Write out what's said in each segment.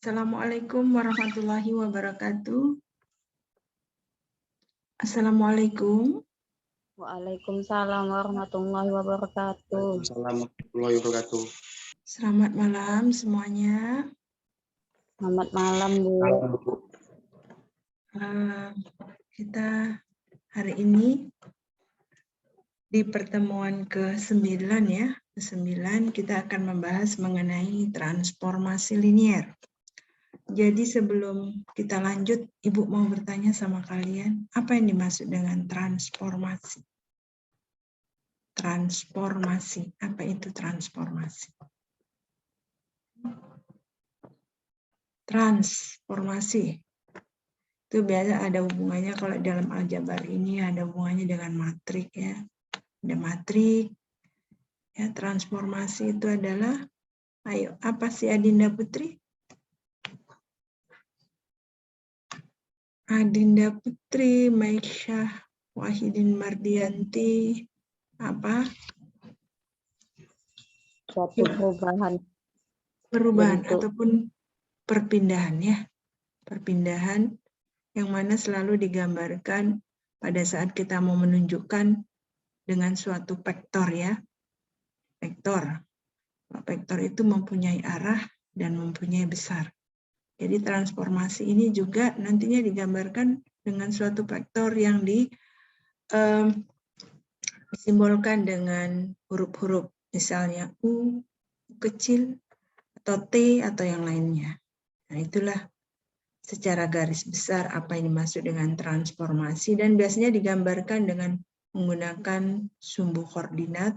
Assalamualaikum warahmatullahi wabarakatuh. Assalamualaikum. Waalaikumsalam warahmatullahi wabarakatuh. Waalaikumsalam warahmatullahi wabarakatuh. Selamat malam semuanya. Selamat malam, Bu. Kita hari ini di pertemuan ke-9 ya. Ke-9 kita akan membahas mengenai transformasi linier. Jadi sebelum kita lanjut, Ibu mau bertanya sama kalian, apa yang dimaksud dengan transformasi? Transformasi, apa itu transformasi? Transformasi, itu biasa ada hubungannya kalau dalam aljabar ini ada hubungannya dengan matrik ya. Ada matrik, ya transformasi itu adalah, ayo apa sih Adinda Putri? Adinda Putri, Maisyah, Wahidin Mardianti, apa? Suatu perubahan bentuk Ataupun perpindahan ya. Perpindahan yang mana selalu digambarkan pada saat kita mau menunjukkan dengan suatu vektor ya. Vektor. Vektor itu mempunyai arah dan mempunyai besar. Jadi transformasi ini juga nantinya digambarkan dengan suatu vektor yang disimbolkan dengan huruf-huruf, misalnya U kecil, atau T, atau yang lainnya. Nah, itulah secara garis besar apa yang dimaksud dengan transformasi, dan biasanya digambarkan dengan menggunakan sumbu koordinat.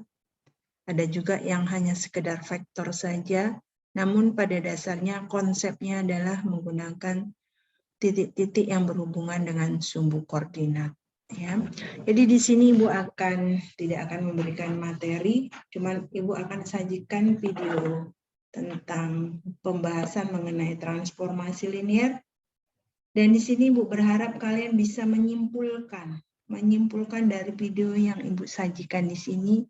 Ada juga yang hanya sekedar vektor saja, namun pada dasarnya konsepnya adalah menggunakan titik-titik yang berhubungan dengan sumbu koordinat. Ya. Jadi di sini Ibu tidak akan memberikan materi, cuman Ibu akan sajikan video tentang pembahasan mengenai transformasi linier. Dan di sini Ibu berharap kalian bisa menyimpulkan dari video yang Ibu sajikan di sini,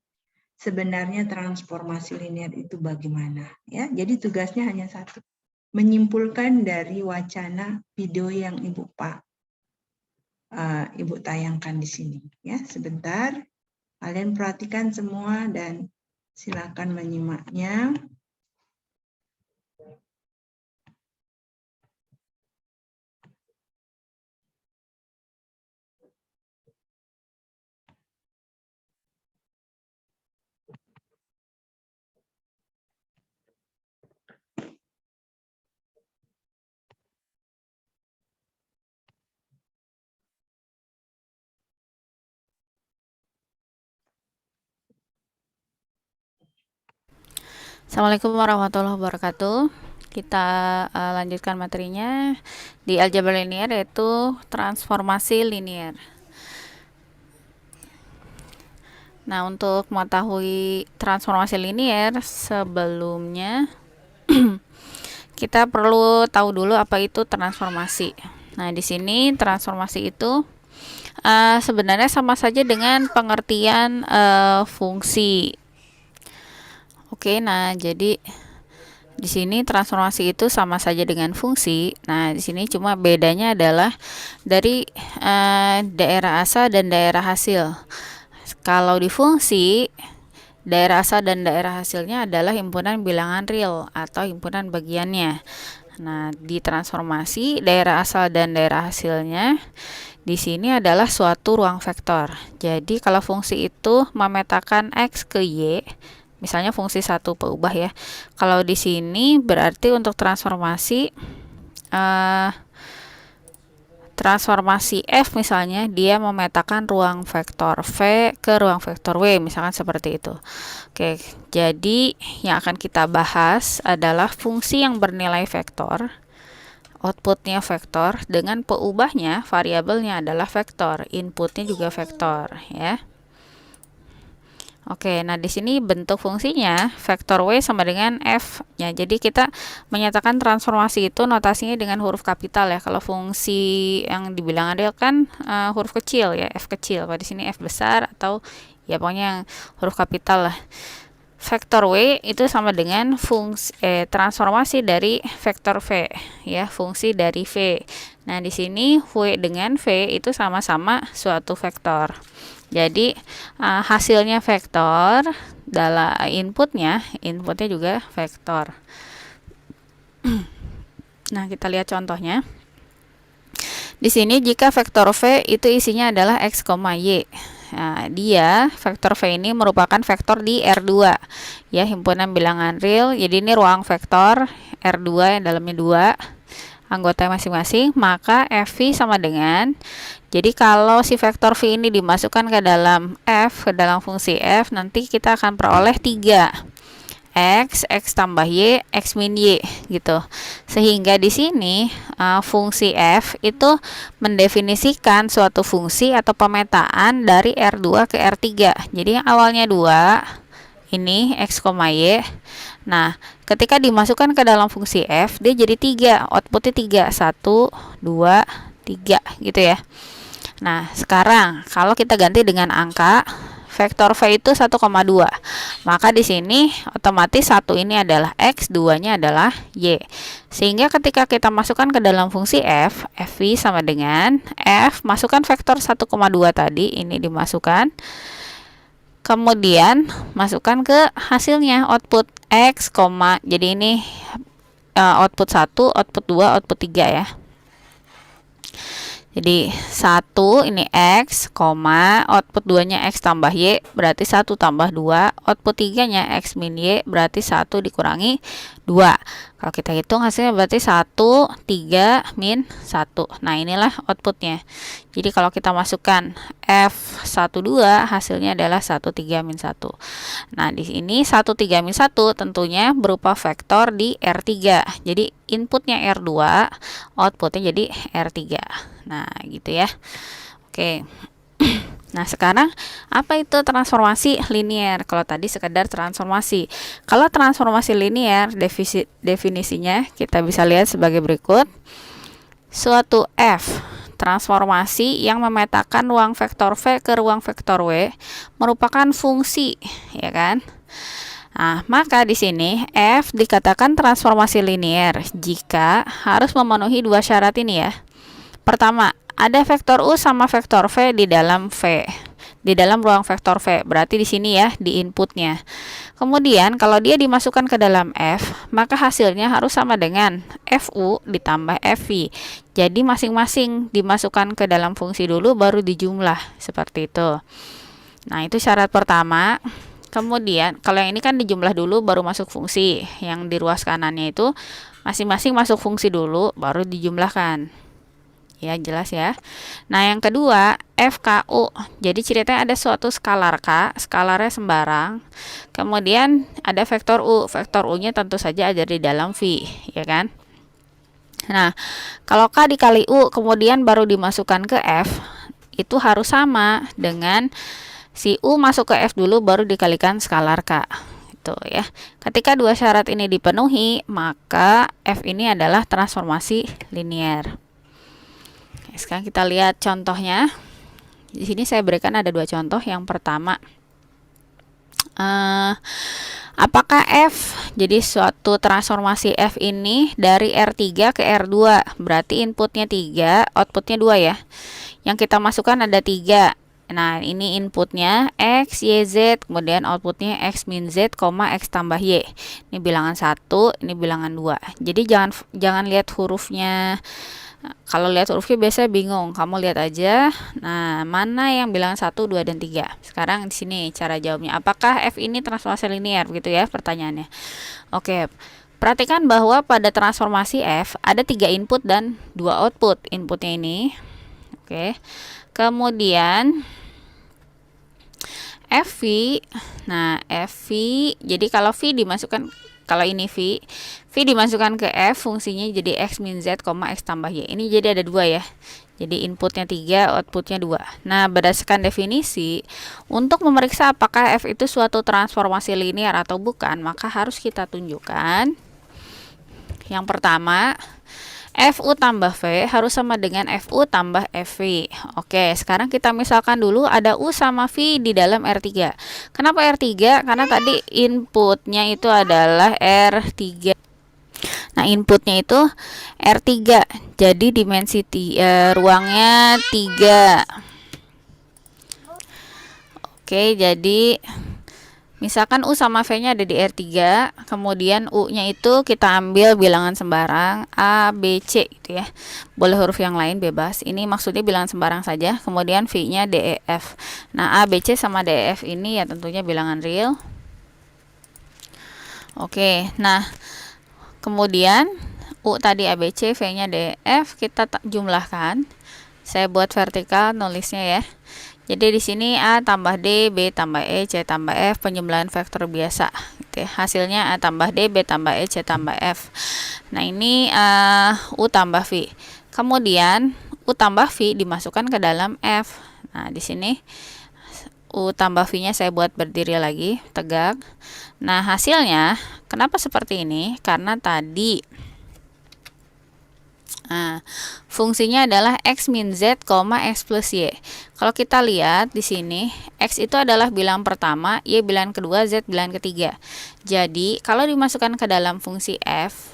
sebenarnya transformasi linier itu bagaimana ya. Jadi tugasnya hanya satu, menyimpulkan dari wacana video yang Ibu tayangkan di sini ya. Sebentar, kalian perhatikan semua dan silakan menyimaknya. Assalamualaikum warahmatullahi wabarakatuh. Kita lanjutkan materinya di aljabar linier, yaitu transformasi linier. Nah, untuk mengetahui transformasi linier, sebelumnya kita perlu tahu dulu apa itu transformasi. Nah, di sini transformasi itu sebenarnya sama saja dengan pengertian fungsi. Oke, nah jadi di sini transformasi itu sama saja dengan fungsi. Nah, di sini cuma bedanya adalah dari daerah asal dan daerah hasil. Kalau di fungsi, daerah asal dan daerah hasilnya adalah himpunan bilangan real atau himpunan bagiannya. Nah, di transformasi, daerah asal dan daerah hasilnya di sini adalah suatu ruang vektor. Jadi kalau fungsi itu memetakan X ke Y, misalnya fungsi satu peubah ya. Kalau di sini berarti untuk transformasi F misalnya, dia memetakan ruang vektor V ke ruang vektor W, misalkan seperti itu. Oke, jadi yang akan kita bahas adalah fungsi yang bernilai vektor, outputnya vektor, dengan peubahnya, variabelnya adalah vektor, inputnya juga vektor ya. Oke, nah di sini bentuk fungsinya vektor W sama dengan F-nya. Jadi kita menyatakan transformasi itu notasinya dengan huruf kapital ya. Kalau fungsi yang di bilangan real kan huruf kecil ya, F kecil. Kalau di sini F besar atau ya pokoknya yang huruf kapital lah. vektor W itu sama dengan transformasi dari vektor V, ya, fungsi dari V. Nah, di sini W dengan V itu sama-sama suatu vektor. Jadi hasilnya vektor, dalam inputnya juga vektor. Nah, kita lihat contohnya. Di sini jika vektor V itu isinya adalah X, Y. Nah, vektor V ini merupakan vektor di R2, ya, himpunan bilangan real. Jadi ini ruang vektor R2 yang dalamnya 2 anggota masing-masing, maka FV sama dengan, jadi kalau si vektor V ini dimasukkan ke dalam fungsi F, nanti kita akan peroleh 3. X tambah Y, X min Y, gitu. Sehingga di sini fungsi F itu mendefinisikan suatu fungsi atau pemetaan dari R2 ke R3. Jadi yang awalnya 2, ini X, Y. Nah, ketika dimasukkan ke dalam fungsi F, dia jadi 3, outputnya 3, 1, 2, 3, gitu ya. Nah, sekarang kalau kita ganti dengan angka, vektor V itu 1,2. Maka di sini otomatis 1 ini adalah X, 2-nya adalah Y. Sehingga ketika kita masukkan ke dalam fungsi F, FV sama dengan F, masukkan vektor 1,2 tadi, ini dimasukkan. Kemudian masukkan ke hasilnya, output X, jadi ini output 1, output 2, output 3 ya. Jadi 1 ini X, output 2-nya X tambah Y, berarti 1 tambah 2, output 3-nya X min Y, berarti 1 dikurangi 2. Kalau kita hitung hasilnya berarti 1, 3, min 1. Nah, inilah outputnya. Jadi kalau kita masukkan F12, hasilnya adalah 1, 3, min 1. Nah, di sini 1, 3, min 1 tentunya berupa vektor di R3. Jadi inputnya R2, outputnya jadi R3. Nah, gitu ya. Oke. Nah, sekarang apa itu transformasi linear? Kalau tadi sekedar transformasi. Kalau transformasi linear, definisinya kita bisa lihat sebagai berikut. Suatu F, transformasi yang memetakan ruang vektor V ke ruang vektor W, merupakan fungsi, ya kan? Nah, maka di sini F dikatakan transformasi linear jika harus memenuhi 2 syarat ini ya. Pertama, ada vektor U sama vektor V di dalam ruang vektor V. Berarti di sini ya, di inputnya. Kemudian kalau dia dimasukkan ke dalam F, maka hasilnya harus sama dengan FU ditambah FV. Jadi masing-masing dimasukkan ke dalam fungsi dulu baru dijumlah, seperti itu. Nah, itu syarat pertama. Kemudian kalau yang ini kan dijumlah dulu baru masuk fungsi. Yang di ruas kanannya itu masing-masing masuk fungsi dulu baru dijumlahkan. Ya, jelas ya. Nah, yang kedua, FKU. Jadi ceritanya ada suatu skalar K, skalarnya sembarang. Kemudian ada vektor U. Vektor U-nya tentu saja ada di dalam V, ya kan? Nah, kalau K dikali U kemudian baru dimasukkan ke F, itu harus sama dengan si U masuk ke F dulu baru dikalikan skalar K. Itu ya. Ketika 2 syarat ini dipenuhi, maka F ini adalah transformasi linear. Sekarang kita lihat contohnya. Di sini saya berikan ada 2 contoh. Yang pertama, apakah F, jadi suatu transformasi F ini dari R3 ke R2, berarti inputnya 3, outputnya 2 ya. Yang kita masukkan ada 3. Nah, ini inputnya X, Y, Z, kemudian outputnya X min Z, X tambah Y. Ini bilangan 1, ini bilangan 2. Jadi jangan lihat hurufnya. Kalau lihat hurufnya biasanya bingung, kamu lihat aja. Nah, mana yang bilangan 1, 2, dan 3. Sekarang di sini cara jawabnya. Apakah F ini transformasi linear? Begitu ya pertanyaannya. Oke, perhatikan bahwa pada transformasi F ada 3 input dan 2 output. Inputnya ini. Oke. Kemudian FV. Nah, FV, jadi kalau V dimasukkan, kalau ini V dimasukkan ke F, fungsinya jadi X min Z, X tambah Y. Ini jadi ada 2 ya. Jadi inputnya 3, outputnya 2. Nah, berdasarkan definisi, untuk memeriksa apakah F itu suatu transformasi linear atau bukan, maka harus kita tunjukkan. Yang pertama, FU tambah V harus sama dengan FU tambah FV. Oke, sekarang kita misalkan dulu ada U sama V di dalam R3. Kenapa R3? Karena tadi inputnya itu adalah R3. Nah, inputnya itu R3. Jadi dimensi ruangnya 3. Oke, jadi misalkan U sama V-nya ada di R3, kemudian U-nya itu kita ambil bilangan sembarang A, B, C gitu ya. Boleh huruf yang lain bebas. Ini maksudnya bilangan sembarang saja. Kemudian V-nya D, E, F. Nah, A, B, C sama D, E, F ini ya tentunya bilangan real. Oke, nah kemudian U tadi A, B, C, V-nya D, E, F kita jumlahkan. Saya buat vertikal nulisnya ya. Jadi di sini A tambah D, B tambah E, C tambah F, penjumlahan vektor biasa gitu ya. Hasilnya A tambah D, B tambah E, C tambah F. Nah, ini U tambah V. Kemudian U tambah V dimasukkan ke dalam F. Nah, di sini U tambah V-nya saya buat berdiri lagi, tegak. Nah, hasilnya kenapa seperti ini? Karena tadi fungsinya adalah X min Z, X plus Y. Kalau kita lihat di sini, X itu adalah bilangan pertama, Y bilangan kedua, Z bilangan ketiga. Jadi, kalau dimasukkan ke dalam fungsi F,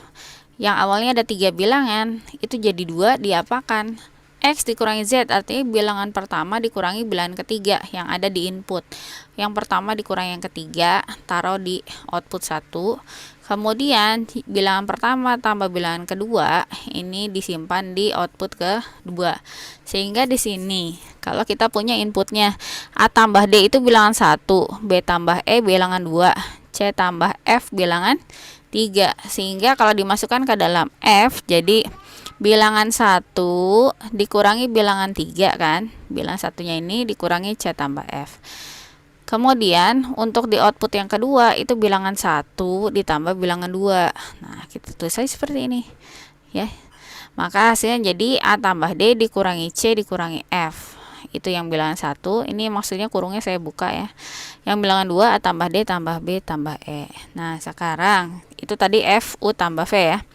yang awalnya ada 3 bilangan, itu jadi 2 diapakan? X dikurangi Z, artinya bilangan pertama dikurangi bilangan ketiga yang ada di input. Yang pertama dikurangi yang ketiga, taruh di output 1. Kemudian bilangan pertama tambah bilangan kedua ini disimpan di output kedua. Sehingga di sini kalau kita punya inputnya A tambah D itu bilangan 1, B tambah E bilangan 2, C tambah F bilangan 3. Sehingga kalau dimasukkan ke dalam F jadi bilangan 1 dikurangi bilangan 3 kan. Bilangan satunya ini dikurangi C tambah F. Kemudian untuk di output yang kedua itu bilangan 1 ditambah bilangan 2. Nah, kita tulis saja seperti ini ya. Maka hasilnya jadi A tambah D dikurangi C dikurangi F. Itu yang bilangan 1. Ini maksudnya kurungnya saya buka ya. Yang bilangan 2 A tambah D tambah B tambah E. Nah, sekarang itu tadi F U tambah V ya.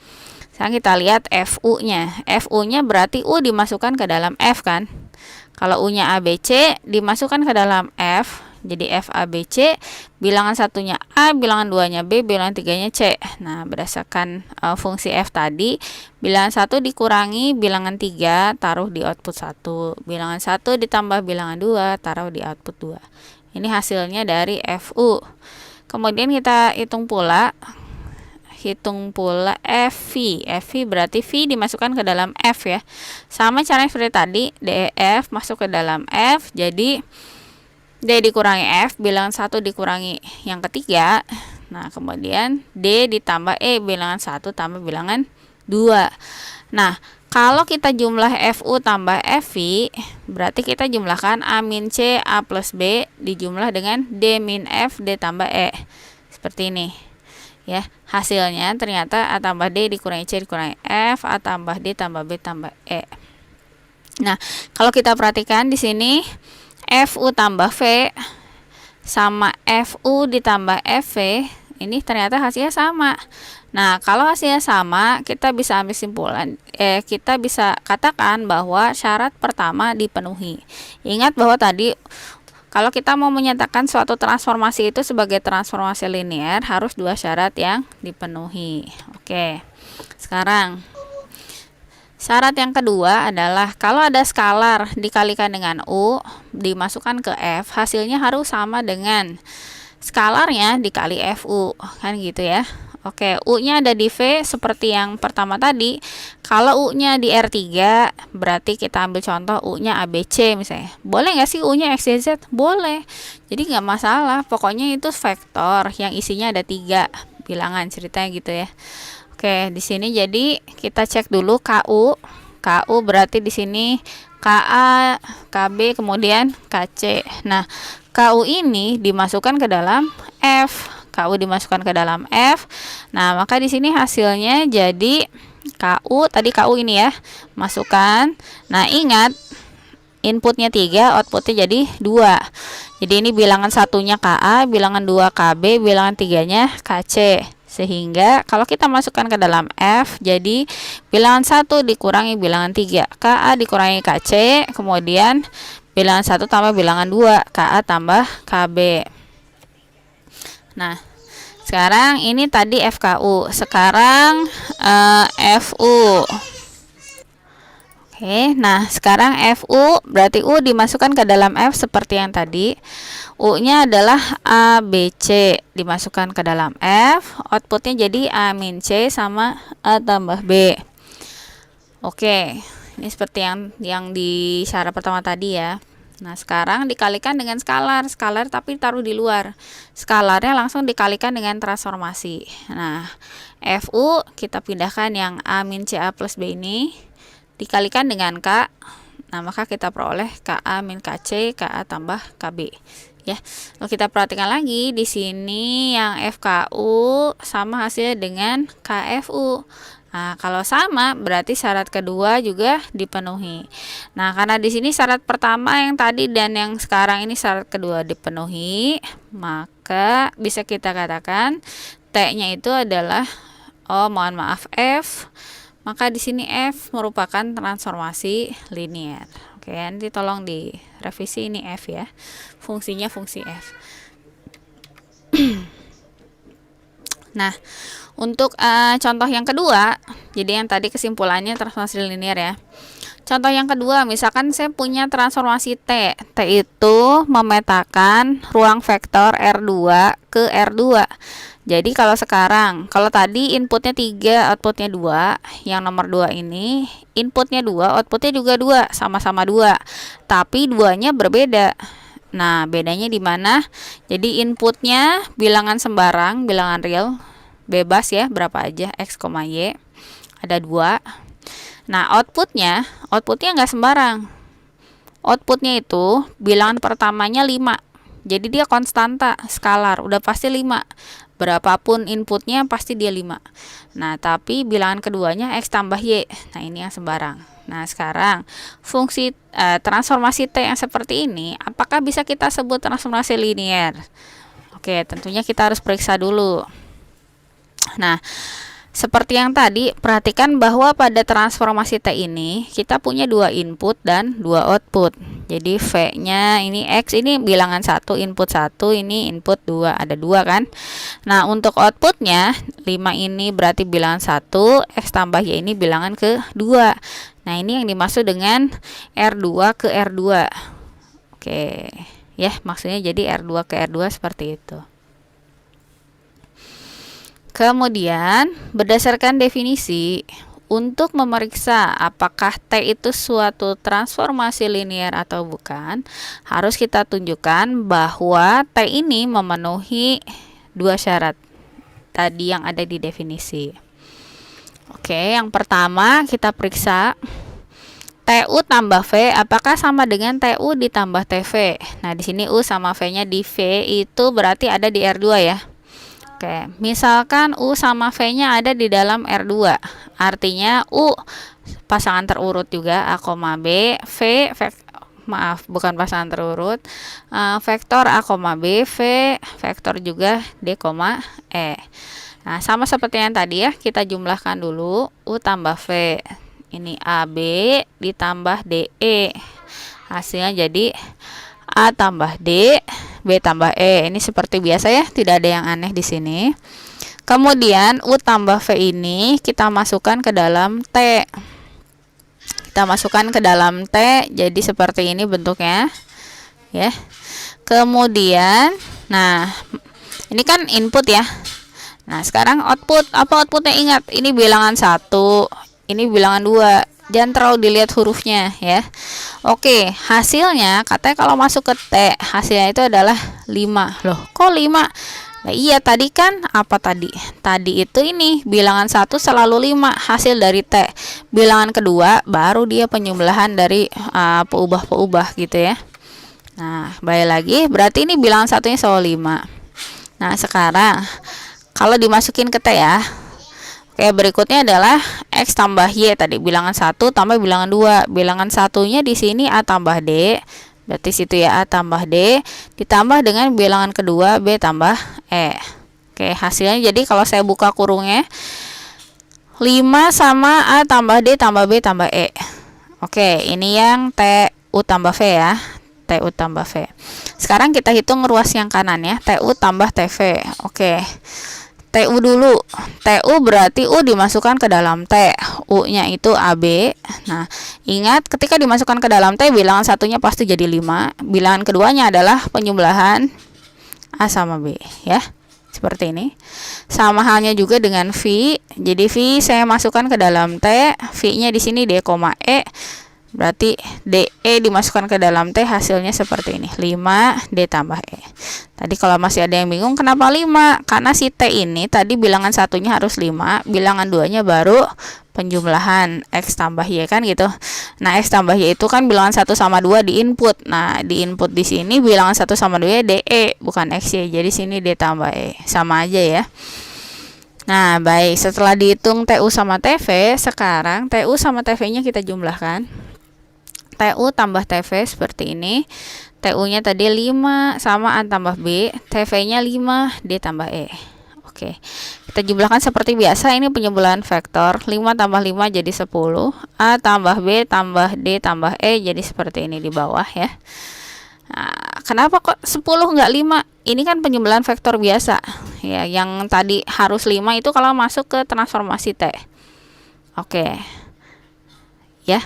Sekarang kita lihat FU-nya. FU-nya berarti U dimasukkan ke dalam F kan. Kalau U-nya A, B, C dimasukkan ke dalam F. Jadi F, A, B, C. Bilangan satunya A, bilangan 2-nya B, bilangan 3-nya C. Nah, berdasarkan fungsi F tadi, bilangan 1 dikurangi bilangan 3, taruh di output 1. Bilangan 1 ditambah bilangan 2, taruh di output 2. Ini hasilnya dari FU. Kemudian kita hitung pula FV. FV berarti V dimasukkan ke dalam F ya. Sama caranya seperti tadi, D, E, F masuk ke dalam F. Jadi D dikurangi F, bilangan 1 dikurangi yang ketiga. Nah, kemudian D ditambah E, bilangan 1 tambah bilangan 2. Nah, kalau kita jumlah FU tambah FV, berarti kita jumlahkan A min C, A plus B dijumlah dengan D min F, D tambah E. Seperti ini. Ya, hasilnya ternyata A tambah D dikurangi C dikurangi F, A tambah D tambah B tambah E. Nah, kalau kita perhatikan di sini FU tambah V sama FU ditambah FV ini ternyata hasilnya sama. Nah, kalau hasilnya sama, kita bisa ambil simpulan, kita bisa katakan bahwa syarat pertama dipenuhi. Ingat bahwa tadi kalau kita mau menyatakan suatu transformasi itu sebagai transformasi linear harus 2 syarat yang dipenuhi. Oke. Sekarang syarat yang kedua adalah kalau ada skalar dikalikan dengan U dimasukkan ke F, hasilnya harus sama dengan skalarnya dikali FU, kan gitu ya. Oke, U-nya ada di V seperti yang pertama tadi. Kalau U-nya di R3, berarti kita ambil contoh U-nya ABC misalnya. Boleh nggak sih U-nya X, Y, Z? Boleh. Jadi nggak masalah. Pokoknya itu vektor yang isinya ada 3 bilangan, ceritanya gitu ya. Oke, di sini jadi kita cek dulu KU. KU berarti di sini KA, KB, kemudian KC. Nah, KU ini dimasukkan ke dalam F. KU dimasukkan ke dalam F. Nah, maka di sini hasilnya jadi KU, tadi KU ini ya, masukkan. Nah, ingat inputnya 3, outputnya jadi 2. Jadi ini bilangan satunya KA, bilangan 2 KB, bilangan 3-nya KC. Sehingga kalau kita masukkan ke dalam F, jadi bilangan 1 dikurangi bilangan 3, KA dikurangi KC, kemudian bilangan 1 tambah bilangan 2, KA tambah KB. Nah, sekarang ini tadi FKU, sekarang FU. Oke, nah sekarang FU berarti U dimasukkan ke dalam F seperti yang tadi. U-nya adalah A, B, C dimasukkan ke dalam F. Outputnya jadi A min C sama A tambah B. Oke, ini seperti yang di syarat pertama tadi ya. Nah, sekarang dikalikan dengan skalar. Skalar tapi taruh di luar. Skalarnya langsung dikalikan dengan transformasi. Nah, FU kita pindahkan yang A min C A plus B ini dikalikan dengan K. Nah, maka kita peroleh KA min KC, KA tambah KB. Ya. Lalu kita perhatikan lagi di sini yang FKU sama hasilnya dengan KFU. Nah, kalau sama berarti syarat kedua juga dipenuhi. Nah, karena di sini syarat pertama yang tadi dan yang sekarang ini syarat kedua dipenuhi, maka bisa kita katakan T-nya itu adalah F. Maka di sini F merupakan transformasi linier. Oke, nanti tolong direvisi ini F ya. Fungsinya fungsi F. Nah, untuk contoh yang kedua, jadi yang tadi kesimpulannya transformasi linier ya. Contoh yang kedua, misalkan saya punya transformasi T. T itu memetakan ruang vektor R2 ke R2. Jadi kalau tadi inputnya 3, outputnya 2, yang nomor 2 ini inputnya 2, outputnya juga 2, sama-sama 2. Tapi 2-nya berbeda. Nah, bedanya di mana? Jadi inputnya bilangan sembarang, bilangan real, bebas ya, berapa aja, X, Y, ada 2. Nah, outputnya nggak sembarang. Outputnya itu bilangan pertamanya 5. Jadi dia konstanta, skalar, udah pasti 5. Berapapun inputnya pasti dia 5. Nah, tapi bilangan keduanya X tambah Y. Nah, ini yang sembarang. Nah, sekarang fungsi transformasi T yang seperti ini, apakah bisa kita sebut transformasi linier? Oke, tentunya kita harus periksa dulu. Nah, seperti yang tadi, perhatikan bahwa pada transformasi T ini kita punya 2 input dan 2 output. Jadi V-nya ini X, ini bilangan 1, input 1, ini input 2, ada 2 kan. Nah, untuk outputnya 5 ini berarti bilangan 1, X tambah Y ini bilangan ke-2. Nah, ini yang dimaksud dengan R2 ke R2. Oke, ya maksudnya jadi R2 ke R2 seperti itu. Kemudian, berdasarkan definisi, untuk memeriksa apakah T itu suatu transformasi linier atau bukan, harus kita tunjukkan bahwa T ini memenuhi 2 syarat tadi yang ada di definisi. Oke, yang pertama kita periksa TU tambah V apakah sama dengan TU ditambah TV. Nah, di sini U sama V-nya di V itu berarti ada di R2 ya. Oke, misalkan U sama V-nya ada di dalam R2. Artinya U pasangan terurut juga A, B, bukan pasangan terurut. Vektor A, B, V, vektor juga D, E. Nah, sama seperti yang tadi ya, kita jumlahkan dulu U tambah V. Ini AB ditambah DE. Hasilnya jadi A tambah D, B tambah E. Ini seperti biasa ya, tidak ada yang aneh di sini. Kemudian U tambah V ini kita masukkan ke dalam T. Kita masukkan ke dalam T, jadi seperti ini bentuknya. Ya. Kemudian, nah, ini kan input ya. Nah, sekarang output. Apa outputnya? Ingat, ini bilangan 1, ini bilangan 2. Jangan terlalu dilihat hurufnya ya. Oke, hasilnya katanya kalau masuk ke T, hasilnya itu adalah 5. Loh, kok 5? Nah, iya, tadi kan apa tadi? Tadi itu ini bilangan 1 selalu 5 hasil dari T. Bilangan kedua baru dia penjumlahan dari peubah-peubah gitu ya. Nah, balik lagi, berarti ini bilangan satunya selalu 5. Nah, sekarang kalau dimasukin ke T ya. Oke, berikutnya adalah X tambah Y tadi bilangan 1 tambah bilangan 2. Bilangan satunya di sini A tambah D. Berarti situ ya A tambah D ditambah dengan bilangan kedua B tambah E. Oke, hasilnya jadi kalau saya buka kurungnya 5 sama A tambah D tambah B tambah E. Oke, ini yang TU tambah V ya. TU tambah V. Sekarang kita hitung ruas yang kanan ya. TU tambah TV. Oke. TU dulu. TU berarti U dimasukkan ke dalam T. U-nya itu AB. Nah, ingat ketika dimasukkan ke dalam T, bilangan satunya pasti jadi 5. Bilangan keduanya adalah penjumlahan A sama B ya. Seperti ini. Sama halnya juga dengan V. Jadi V saya masukkan ke dalam T. V-nya di sini D, E. Berarti DE dimasukkan ke dalam T, hasilnya seperti ini. 5 D tambah E. Tadi kalau masih ada yang bingung kenapa 5? Karena si T ini tadi bilangan satunya harus 5, bilangan 2-nya baru penjumlahan X tambah Y kan gitu. Nah, X tambah Y itu kan bilangan 1 sama 2 di input. Nah, di input di sini bilangan 1 sama 2 DE bukan XY. Jadi sini D tambah E. Sama aja ya. Nah, baik, setelah dihitung TU sama TV, sekarang TU sama TV-nya kita jumlahkan. TU tambah TV seperti ini. TU-nya tadi 5 sama A tambah B, TV-nya 5 D tambah E. Oke. Kita jumlahkan seperti biasa, ini penjumlahan vektor. 5 tambah 5 jadi 10. A tambah B tambah D tambah E jadi seperti ini di bawah ya. Nah, kenapa kok 10 enggak 5? Ini kan penjumlahan vektor biasa. Ya, yang tadi harus 5 itu kalau masuk ke transformasi T. Oke. Ya.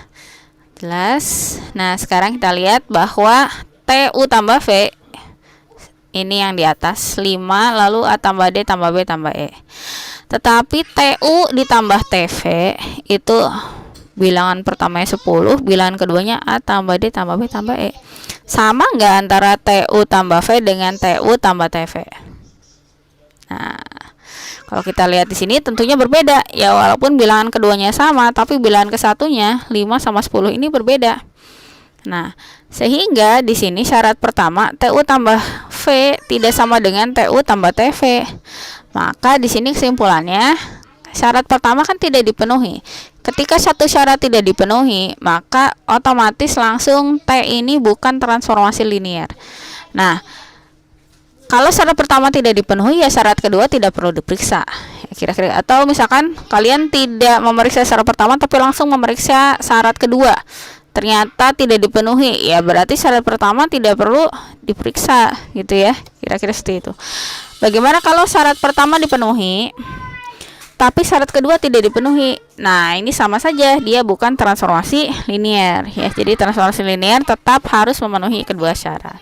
Jelas. Nah, sekarang kita lihat bahwa TU tambah V ini yang di atas 5, lalu A tambah D tambah B tambah E. Tetapi TU ditambah TV itu bilangan pertamanya 10, bilangan keduanya A tambah D tambah B tambah E. Sama nggak antara TU tambah V dengan TU tambah TV? Nah, kalau kita lihat di sini tentunya berbeda. Ya, walaupun bilangan keduanya sama, tapi bilangan kesatunya 5 sama 10 ini berbeda. Nah, sehingga di sini syarat pertama TU tambah V tidak sama dengan TU tambah TV. Maka di sini kesimpulannya syarat pertama kan tidak dipenuhi. Ketika satu syarat tidak dipenuhi, maka otomatis langsung T ini bukan transformasi linear. Nah, kalau syarat pertama tidak dipenuhi, ya syarat kedua tidak perlu diperiksa. Kira-kira, atau misalkan kalian tidak memeriksa syarat pertama tapi langsung memeriksa syarat kedua, ternyata tidak dipenuhi, ya berarti syarat pertama tidak perlu diperiksa gitu ya. Kira-kira seperti itu. Bagaimana kalau syarat pertama dipenuhi tapi syarat kedua tidak dipenuhi? Nah, ini sama saja, dia bukan transformasi linear ya. Jadi transformasi linear tetap harus memenuhi kedua syarat.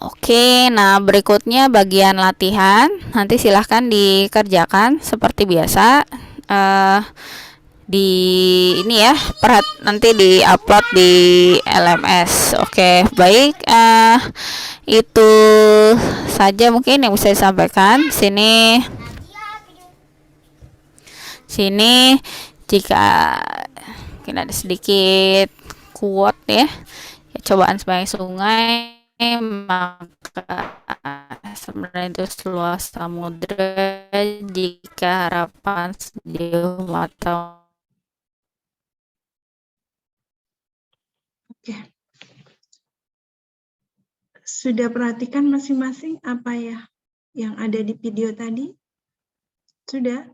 Oke, nah berikutnya bagian latihan. Nanti silahkan dikerjakan seperti biasa. Di ini ya, nanti di-upload di LMS. Oke, baik. Itu saja mungkin yang bisa disampaikan. Sini jika mungkin ada sedikit quote ya. Cobaan sebagai sungai, maka sebenarnya itu seluas samudra jika harapan sejauh mata. Oke. Sudah perhatikan masing-masing apa ya yang ada di video tadi? Sudah?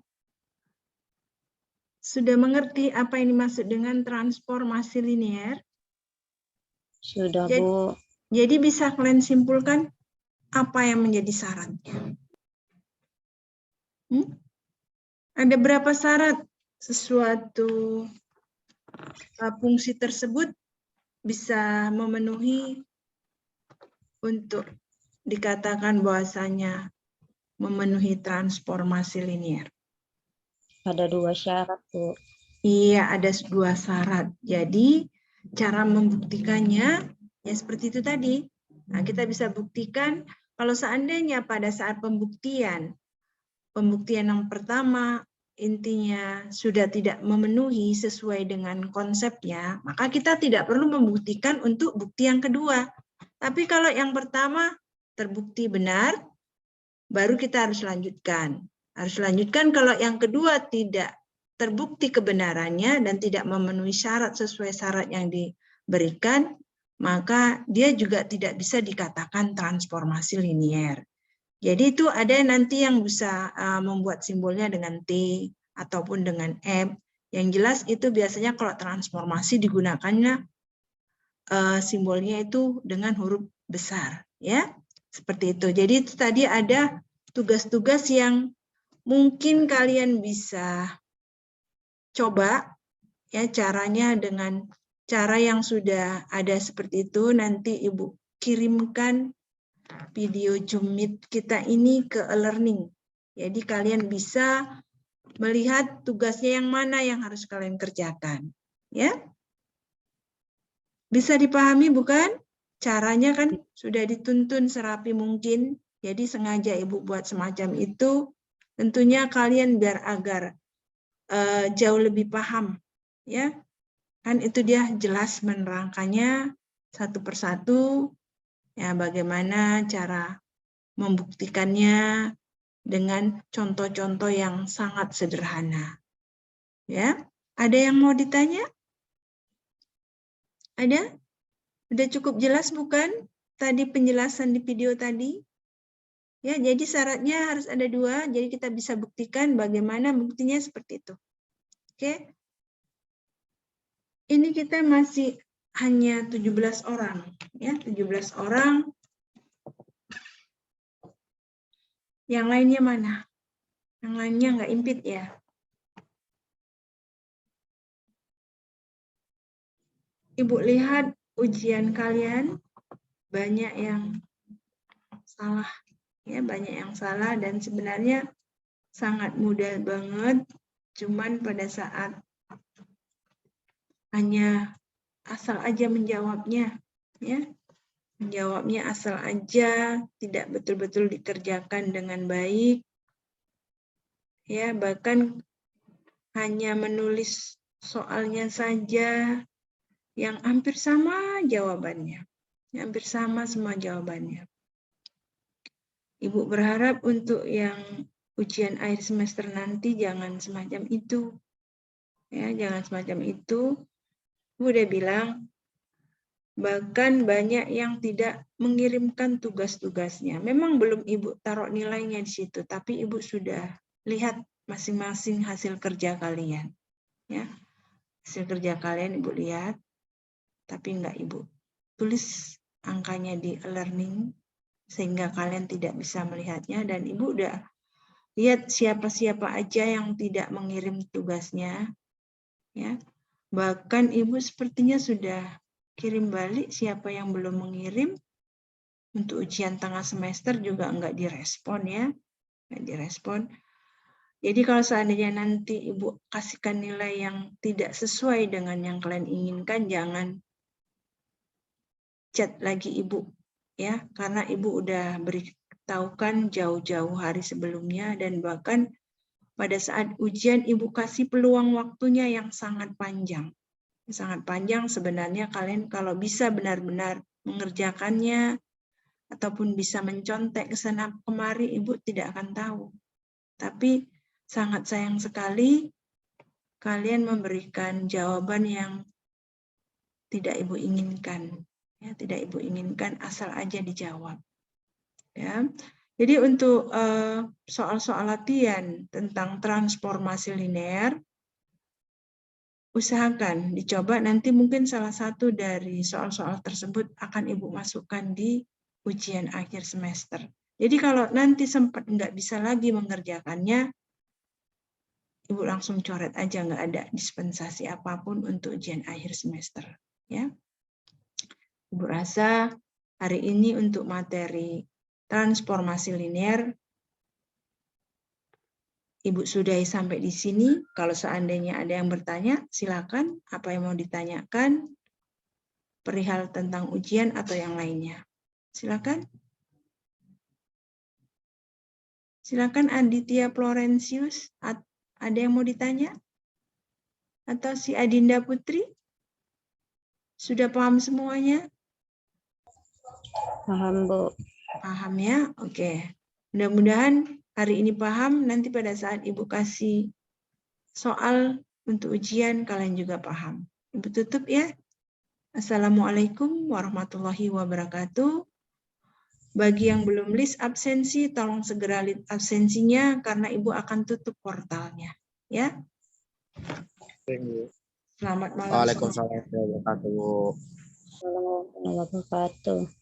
Sudah mengerti apa yang dimaksud dengan transformasi linear? Sudah, Bu. Jadi bisa kalian simpulkan apa yang menjadi syaratnya. Ada berapa syarat sesuatu fungsi tersebut bisa memenuhi untuk dikatakan bahwasanya memenuhi transformasi linear? Ada 2 syarat, Bu. Iya, ada 2 syarat. Jadi cara membuktikannya ya seperti itu tadi. Nah, kita bisa buktikan kalau seandainya pada saat pembuktian yang pertama intinya sudah tidak memenuhi sesuai dengan konsepnya, maka kita tidak perlu membuktikan untuk bukti yang kedua. Tapi kalau yang pertama terbukti benar, baru kita harus lanjutkan. Harus lanjutkan kalau yang kedua tidak terbukti kebenarannya dan tidak memenuhi syarat sesuai syarat yang diberikan, maka dia juga tidak bisa dikatakan transformasi linear. Jadi itu ada nanti yang bisa membuat simbolnya dengan T ataupun dengan M. Yang jelas itu biasanya kalau transformasi digunakannya simbolnya itu dengan huruf besar, ya. Seperti itu. Jadi itu tadi ada tugas-tugas yang mungkin kalian bisa coba ya caranya dengan cara yang sudah ada seperti itu. Nanti Ibu kirimkan video Zoom Meet kita ini ke e-learning. Jadi kalian bisa melihat tugasnya yang mana yang harus kalian kerjakan. Ya. Bisa dipahami bukan? Caranya kan sudah dituntun serapi mungkin. Jadi sengaja Ibu buat semacam itu. Tentunya kalian biar agar jauh lebih paham. Ya, kan itu dia jelas menerangkannya satu persatu. Ya, bagaimana cara membuktikannya dengan contoh-contoh yang sangat sederhana. Ya, ada yang mau ditanya? Ada? Udah cukup jelas bukan? Tadi penjelasan di video tadi. Ya, jadi syaratnya harus ada 2. Jadi kita bisa buktikan bagaimana buktinya seperti itu. Oke. Ini kita masih hanya 17 orang. Ya, 17 orang. Yang lainnya mana? Yang lainnya nggak impit ya? Ibu lihat ujian kalian banyak yang salah. Ya, banyak yang salah dan sebenarnya sangat mudah banget. Cuman pada saat hanya asal aja menjawabnya. Ya. Menjawabnya asal aja, tidak betul-betul dikerjakan dengan baik. Ya, bahkan hanya menulis soalnya saja yang hampir sama jawabannya. Hampir sama semua jawabannya. Ibu berharap untuk yang ujian akhir semester nanti jangan semacam itu. Ya, jangan semacam itu. Ibu udah bilang, bahkan banyak yang tidak mengirimkan tugas-tugasnya. Memang belum Ibu taruh nilainya di situ, tapi Ibu sudah lihat masing-masing hasil kerja kalian. Ya, hasil kerja kalian Ibu lihat, tapi enggak Ibu tulis angkanya di e-learning, sehingga kalian tidak bisa melihatnya, dan Ibu udah lihat siapa-siapa aja yang tidak mengirim tugasnya. Ya, bahkan Ibu sepertinya sudah kirim balik siapa yang belum mengirim. Untuk ujian tengah semester juga enggak direspon ya. Enggak direspon. Jadi kalau seandainya nanti Ibu kasihkan nilai yang tidak sesuai dengan yang kalian inginkan, jangan chat lagi Ibu. Ya, karena Ibu udah beritahukan jauh-jauh hari sebelumnya dan bahkan pada saat ujian Ibu kasih peluang waktunya yang sangat panjang. Sangat panjang sebenarnya kalian kalau bisa benar-benar mengerjakannya ataupun bisa mencontek ke sana kemari, Ibu tidak akan tahu. Tapi sangat sayang sekali kalian memberikan jawaban yang tidak Ibu inginkan. Ya, tidak Ibu inginkan asal aja dijawab. Ya. Jadi untuk soal-soal latihan tentang transformasi linear, usahakan dicoba, nanti mungkin salah satu dari soal-soal tersebut akan Ibu masukkan di ujian akhir semester. Jadi kalau nanti sempat nggak bisa lagi mengerjakannya, Ibu langsung coret aja, nggak ada dispensasi apapun untuk ujian akhir semester. Ya, Ibu rasa hari ini untuk materi transformasi linear Ibu sudahi sampai di sini. Kalau seandainya ada yang bertanya, silakan. Apa yang mau ditanyakan? Perihal tentang ujian atau yang lainnya. Silakan. Silakan Aditya Florentius. Ada yang mau ditanya? Atau si Adinda Putri? Sudah paham semuanya? Paham, Bu. Paham ya? Oke. Mudah-mudahan hari ini paham, nanti pada saat Ibu kasih soal untuk ujian, kalian juga paham. Ibu tutup ya. Assalamualaikum warahmatullahi wabarakatuh. Bagi yang belum list absensi, tolong segera list absensinya karena Ibu akan tutup portalnya. Ya, selamat malam. Waalaikumsalam warahmatullahi wabarakatuh. Assalamualaikum warahmatullahi wabarakatuh.